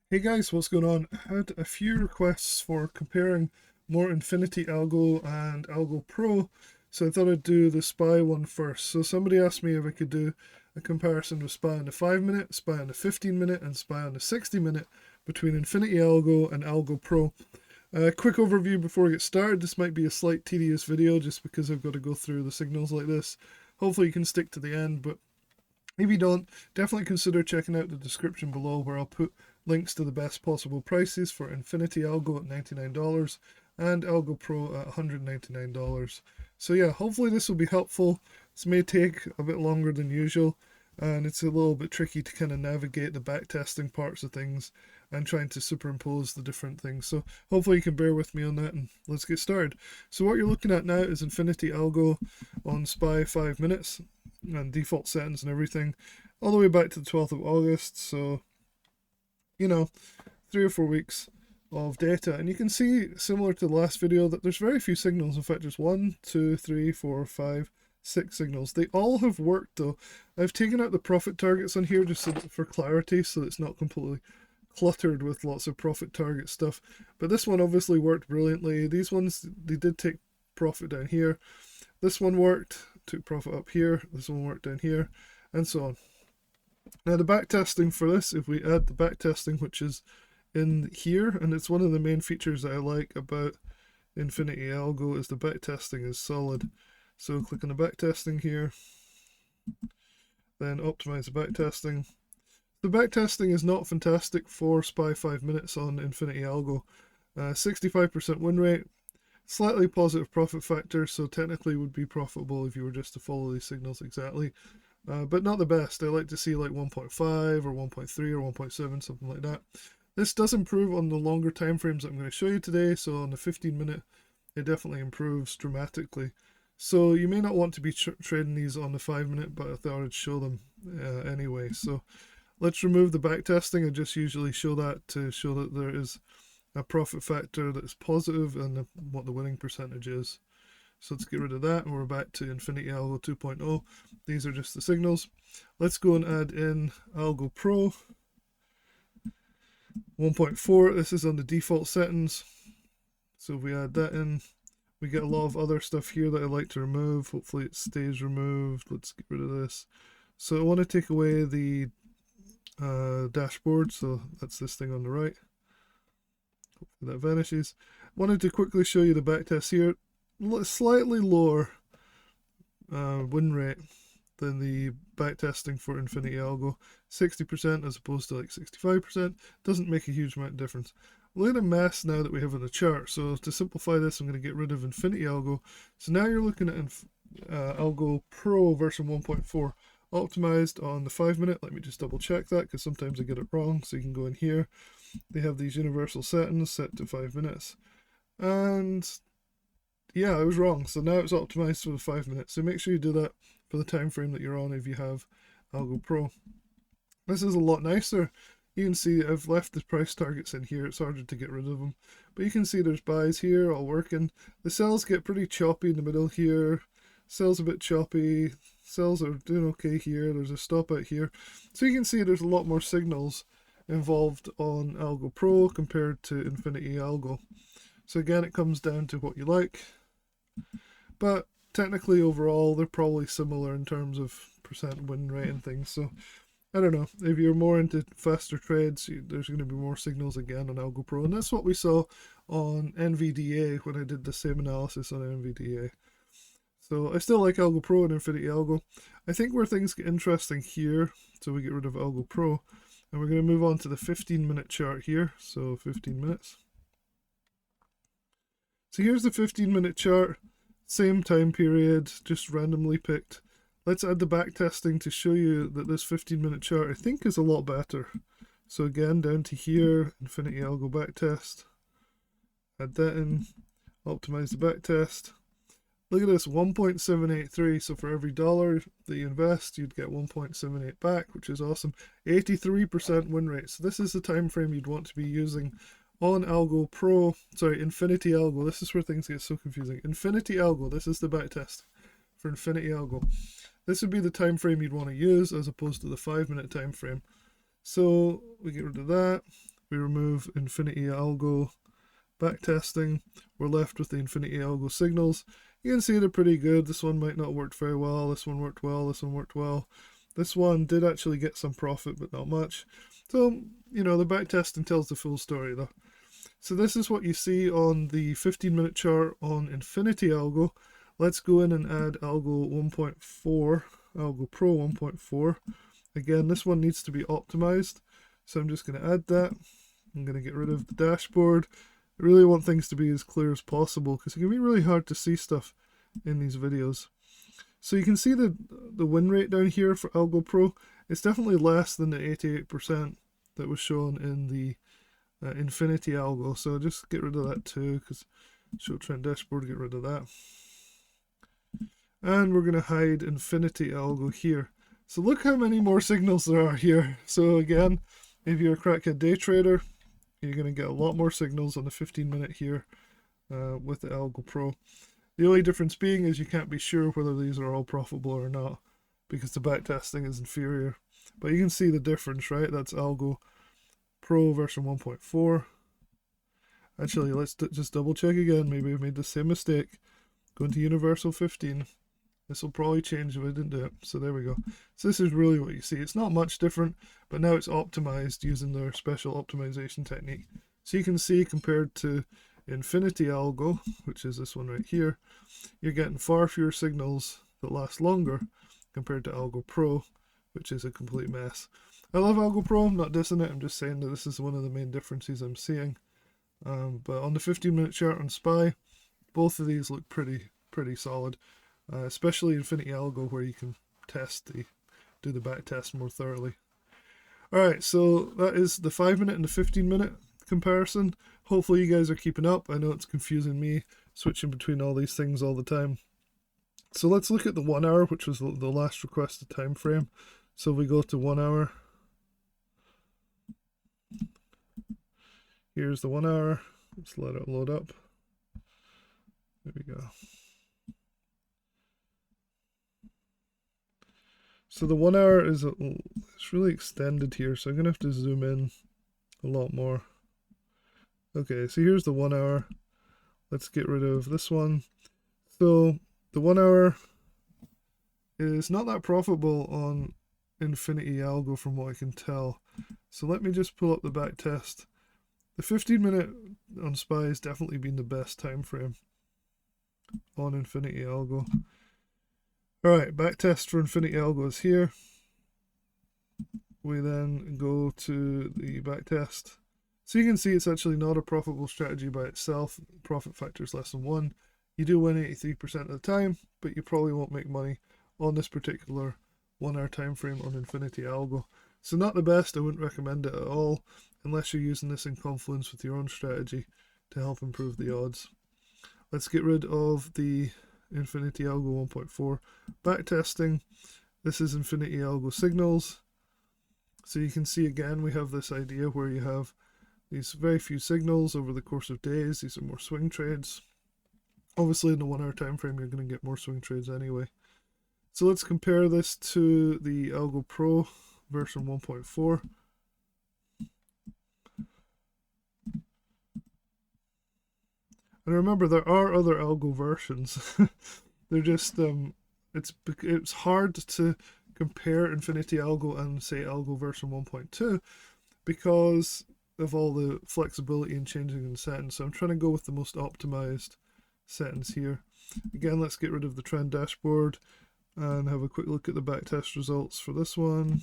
Hey guys, what's going on? I had a few requests for comparing more Infinity Algo and Algo Pro, so I thought I'd do the SPY one first. So somebody asked me if I could do a comparison of SPY on the 5 minute, SPY on the 15 minute, and SPY on the 60 minute between Infinity Algo and Algo Pro. Quick overview before we get started. This might be a slight tedious video just because I've got to go through the signals like this. Hopefully you can stick to the end, but if you don't, definitely consider checking out the description below where I'll put links to the best possible prices for Infinity Algo at $99 and Algo Pro at $199. So yeah, hopefully this will be helpful. This may take a bit longer than usual, and it's a little bit tricky to kind of navigate the backtesting parts of things and trying to superimpose the different things. So hopefully you can bear with me on that, and let's get started. So what you're looking at now is Infinity Algo on SPY 5 minutes and default settings and everything all the way back to the 12th of August. So, you know, 3 or 4 weeks of data. And you can see, similar to the last video, that there's very few signals. In fact, there's 1, 2, 3, 4, 5, 6 signals. They all have worked though. I've taken out the profit targets on here just for clarity, so it's not completely cluttered with lots of profit target stuff. But this one obviously worked brilliantly. These ones, they did take profit down here. This one worked, took profit up here. This one worked down here, and so on. Now the backtesting for this, if we add the backtesting, which is in here, and it's one of the main features that I like about Infinity Algo, is the backtesting is solid. So click on the backtesting here, then optimize the backtesting. The backtesting is not fantastic for SPY 5 minutes on Infinity Algo. 65% win rate, slightly positive profit factor, so technically would be profitable if you were just to follow these signals exactly. But not the best. I like to see like 1.5 or 1.3 or 1.7, something like that. This does improve on the longer time frames that I'm going to show you today. So on the 15 minute, it definitely improves dramatically. So you may not want to be trading these on the 5 minute, but I thought I'd show them anyway. So let's remove the backtesting. I just usually show that to show that there is a profit factor that is positive and what the winning percentage is. So let's get rid of that, and we're back to Infinity Algo 2.0. These are just the signals. Let's go and add in Algo Pro 1.4. This is on the default settings. So if we add that in, we get a lot of other stuff here that I like to remove. Hopefully it stays removed. Let's get rid of this. So I want to take away the dashboard, so that's this thing on the right. Hopefully that vanishes. Wanted to quickly show you the backtest here. Slightly lower win rate than the backtesting for Infinity Algo. 60% as opposed to like 65%. Doesn't make a huge amount of difference. Look at the mess now that we have on the chart. So to simplify this, I'm going to get rid of Infinity Algo. So now you're looking at Algo Pro version 1.4 optimized on the 5 minute. Let me just double check that because sometimes I get it wrong. So you can go in here. They have these universal settings set to 5 minutes. And yeah, I was wrong. So now it's optimized for the 5 minutes. So make sure you do that for the time frame that you're on if you have Algo Pro. This is a lot nicer. You can see I've left the price targets in here. It's harder to get rid of them. But you can see there's buys here all working. The sells get pretty choppy in the middle here. Sells a bit choppy. Sells are doing okay here. There's a stop out here. So you can see there's a lot more signals involved on Algo Pro compared to Infinity Algo. So again, it comes down to what you like. But technically overall they're probably similar in terms of percent win rate and things. So I don't know, if you're more into faster trades, there's going to be more signals again on Algo Pro, and that's what we saw on NVDA when I did the same analysis on NVDA. So I still like Algo Pro and Infinity Algo. I think where things get interesting here, so we get rid of Algo Pro, and we're going to move on to the 15-minute chart here. So 15 minutes. So here's the 15-minute chart, same time period, just randomly picked. Let's add the backtesting to show you that this 15-minute chart I think is a lot better. So again, down to here, Infinity Algo backtest. Add that in, optimize the backtest. Look at this, 1.783. So for every dollar that you invest, you'd get 1.78 back, which is awesome. 83% win rate. So this is the time frame you'd want to be using on Algo Pro, sorry, Infinity Algo. This is where things get so confusing. Infinity Algo, this is the backtest for Infinity Algo. This would be the time frame you'd want to use as opposed to the 5 minute time frame. So we get rid of that. we remove Infinity Algo backtesting, we're left with the Infinity Algo signals. You can see they're pretty good. This one might not work very well, this one worked well, this one worked well. This one did actually get some profit, but not much. So, you know, the backtesting tells the full story though. So this is what you see on the 15-minute chart on Infinity Algo. Let's go in and add Algo 1.4, Algo Pro 1.4. Again, this one needs to be optimized. So I'm just going to add that. I'm going to get rid of the dashboard. I really want things to be as clear as possible because it can be really hard to see stuff in these videos. So you can see the win rate down here for Algo Pro. It's definitely less than the 88% that was shown in the Infinity Algo. So just get rid of that too, because show trend dashboard, get rid of that. And we're going to hide Infinity Algo here. So look how many more signals there are here. So again, if you're a crackhead day trader, you're going to get a lot more signals on the 15-minute here with the Algo Pro. The only difference being is you can't be sure whether these are all profitable or not because the backtesting is inferior. But you can see the difference, right? That's Algo Pro version 1.4. Actually, let's just double check again. Maybe I made the same mistake. Go into Universal 15. This will probably change if I didn't do it. So there we go. So this is really what you see. It's not much different, but now it's optimized using their special optimization technique. So you can see compared to Infinity Algo, which is this one right here, you're getting far fewer signals that last longer compared to Algo Pro, which is a complete mess. I love Algo Pro, I'm not dissing it, I'm just saying that this is one of the main differences I'm seeing. But on the 15-minute chart on SPY, both of these look pretty solid, especially Infinity Algo where you can do the back test more thoroughly. Alright, so that is the 5-minute and the 15-minute comparison. Hopefully you guys are keeping up. I know it's confusing me switching between all these things all the time. So let's look at the 1 hour, which was the last requested time frame. So we go to 1 hour. Here's the 1 hour. Let's let it load up. There we go. So the 1 hour is it's really extended here, so I'm gonna have to zoom in a lot more. Okay, so here's the 1 hour. Let's get rid of this one. So the 1 hour is not that profitable on Infinity Algo from what I can tell. So let me just pull up the back test. The 15-minute on SPY has definitely been the best time frame on Infinity Algo. Alright, back test for Infinity Algo is here. We then go to the back test. So you can see it's actually not a profitable strategy by itself. Profit factor is less than 1. You do win 83% of the time, but you probably won't make money on this particular 1 hour time frame on Infinity Algo. So not the best, I wouldn't recommend it at all, unless you're using this in confluence with your own strategy to help improve the odds. Let's get rid of the Infinity Algo 1.4 backtesting. This is Infinity Algo signals. So you can see again we have this idea where you have these very few signals over the course of days. These are more swing trades. Obviously in the 1 hour time frame you're going to get more swing trades anyway. So let's compare this to the Algo Pro version 1.4. And remember, there are other Algo versions. They're just it's hard to compare Infinity Algo and say Algo version 1.2 because of all the flexibility and changing in settings. So I'm trying to go with the most optimized settings here. Again, let's get rid of the trend dashboard and have a quick look at the backtest results for this one.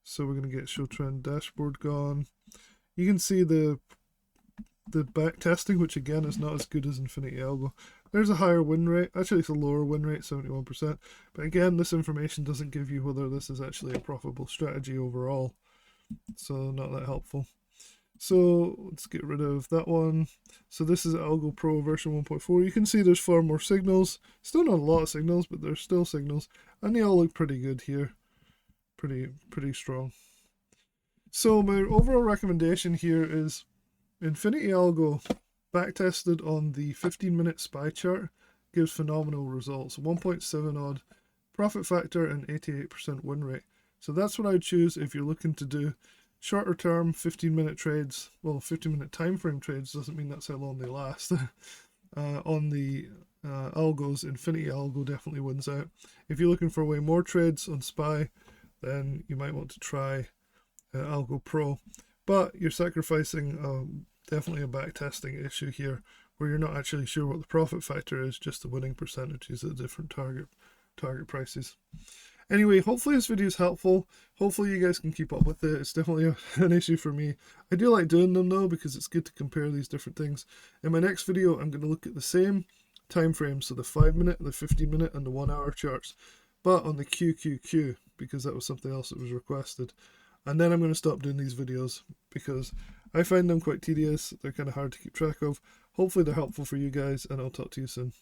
So we're going to get show trend dashboard gone. You can see the back testing, which again is not as good as Infinity Algo. There's a higher win rate. Actually, it's a lower win rate, 71%. But again, this information doesn't give you whether this is actually a profitable strategy overall. So not that helpful. So let's get rid of that one. So this is Algo Pro version 1.4. You can see there's far more signals. Still not a lot of signals, but there's still signals. And they all look pretty good here. Pretty strong. So my overall recommendation here is Infinity Algo backtested on the 15-minute SPY chart gives phenomenal results. 1.7 odd profit factor and 88% win rate. So that's what I'd choose if you're looking to do shorter term 15-minute trades, well, 15-minute time frame trades doesn't mean that's how long they last. On the algos, Infinity Algo definitely wins out. If you're looking for way more trades on SPY, then you might want to try Algo Pro. But you're sacrificing definitely a backtesting issue here, where you're not actually sure what the profit factor is, just the winning percentages at different target prices. Anyway, hopefully this video is helpful. Hopefully you guys can keep up with it. It's definitely an issue for me. I do like doing them though, because it's good to compare these different things. In my next video, I'm going to look at the same time frames, so the 5-minute, the 15-minute, and the 1-hour charts, but on the QQQ, because that was something else that was requested. And then I'm going to stop doing these videos because I find them quite tedious. They're kind of hard to keep track of. Hopefully they're helpful for you guys, and I'll talk to you soon.